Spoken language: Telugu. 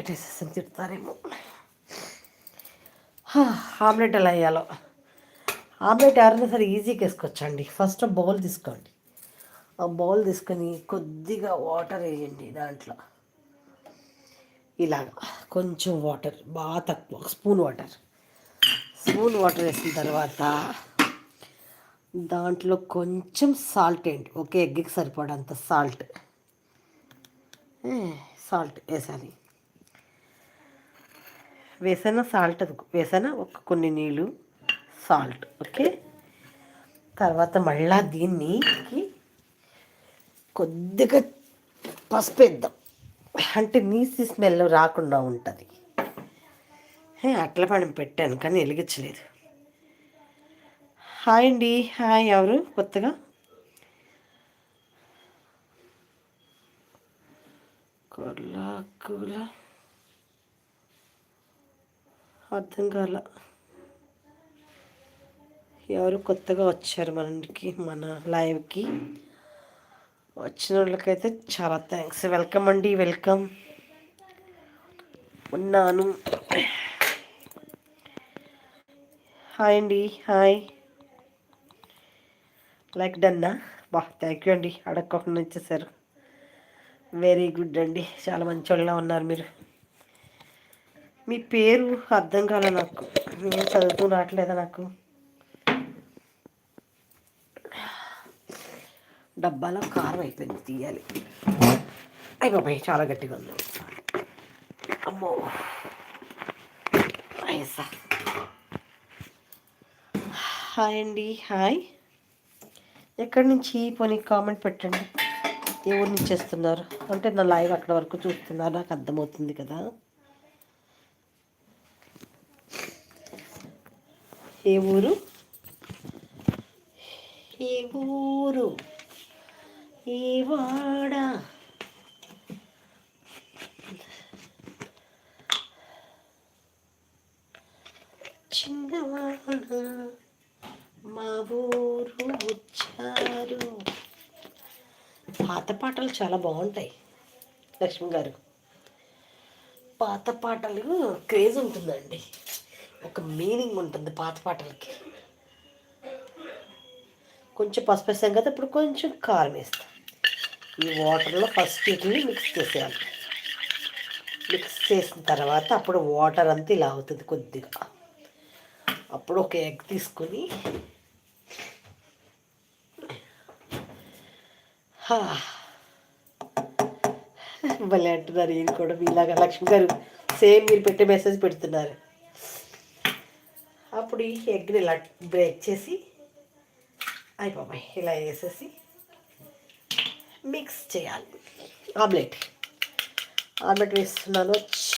ఆమ్లెట్ వేసేసి తిడతారేమో. ఆమ్లెట్ ఎలా వేయాలో, ఆమ్లెట్ ఎవరైనా సరే ఈజీగా వేసుకోవచ్చండి. ఫస్ట్ బౌల్ తీసుకోండి. ఆ బౌల్ తీసుకొని కొద్దిగా వాటర్ వేయండి. దాంట్లో ఇలాగ కొంచెం వాటర్, బాగా తక్కువ, స్పూన్ వాటర్ వేసిన తర్వాత దాంట్లో కొంచెం సాల్ట్ వేయండి. ఒకే ఎగ్కి సరిపడంత సాల్ట్ వేసాలి. సాల్ట్ వేసానా ఒక కొన్ని నీళ్ళు, సాల్ట్. ఓకే, తర్వాత మళ్ళా దీన్ని కొద్దిగా పసుపు వేద్దాం, అంటే నీసి స్మెల్ రాకుండా ఉంటుంది. అట్ల పని పెట్టాను కానీ వెలిగించలేదు. హాయ్ అండి, హాయ్. ఎవరు కొత్తగా? అర్థం కాల. ఎవరు కొత్తగా వచ్చారు మన లైవ్కి? వచ్చిన వాళ్ళకైతే చాలా థ్యాంక్స్. వెల్కమ్ అండి, వెల్కమ్. ఉన్నాను. హాయ్ అండి, హాయ్. లైక్ డన్నా? థ్యాంక్ యూ అండి, అడగకుండా ఇచ్చేసారు. వెరీ గుడ్ అండి, చాలా మంచి వాళ్ళ ఉన్నారు మీరు. మీ పేరు అర్థం కాలే నాకు, నేను చదువుతూ రావట్లేదా నాకు? డబ్బాలో కారం అయిపోయింది, తీయాలి. అయ్య బాబాయ్, చాలా గట్టిగా ఉంది. అమ్మో, ఐసా. హాయ్ అండి, హాయ్. ఎక్కడి నుంచి పోనీ కామెంట్ పెట్టండి. ఏ ఊరు నుంచి చేస్తున్నారు అంటే నా లైవ్ అక్కడ వరకు చూస్తున్నారు, నాకు అర్థమవుతుంది కదా. ఏ ఊరు, ఏ ఊరు, ఏ వాడ? చిన్నవాడ మా ఊరు వచ్చారు. పాత పాటలు చాలా బాగుంటాయి లక్ష్మి గారు. పాత పాటలు క్రేజ్ ఉంటుందండి, ఒక మీనింగ్ ఉంటుంది పాత పాటలకి. కొంచెం పసుపు వేసాం కదా, ఇప్పుడు కొంచెం కారం వేస్తాం. ఈ వాటర్లో ఫస్ట్ వీటిని మిక్స్ చేసేయాలి. మిక్స్ చేసిన తర్వాత అప్పుడు వాటర్ అంతా ఇలా అవుతుంది కొద్దిగా. అప్పుడు ఒక ఎగ్ తీసుకొని భలే అంటున్నారు. ఇది కూడా మీలాగా లక్ష్మి గారు సేమ్ మీరు పెట్టే మెసేజ్ పెడుతున్నారు. అప్పుడు ఈ ఎగ్ని ఇలా బ్రేక్ చేసి అయిపోయి ఇలా వేసేసి మిక్స్ చేయాలి. ఆమ్లెట్ వేస్తున్నాను.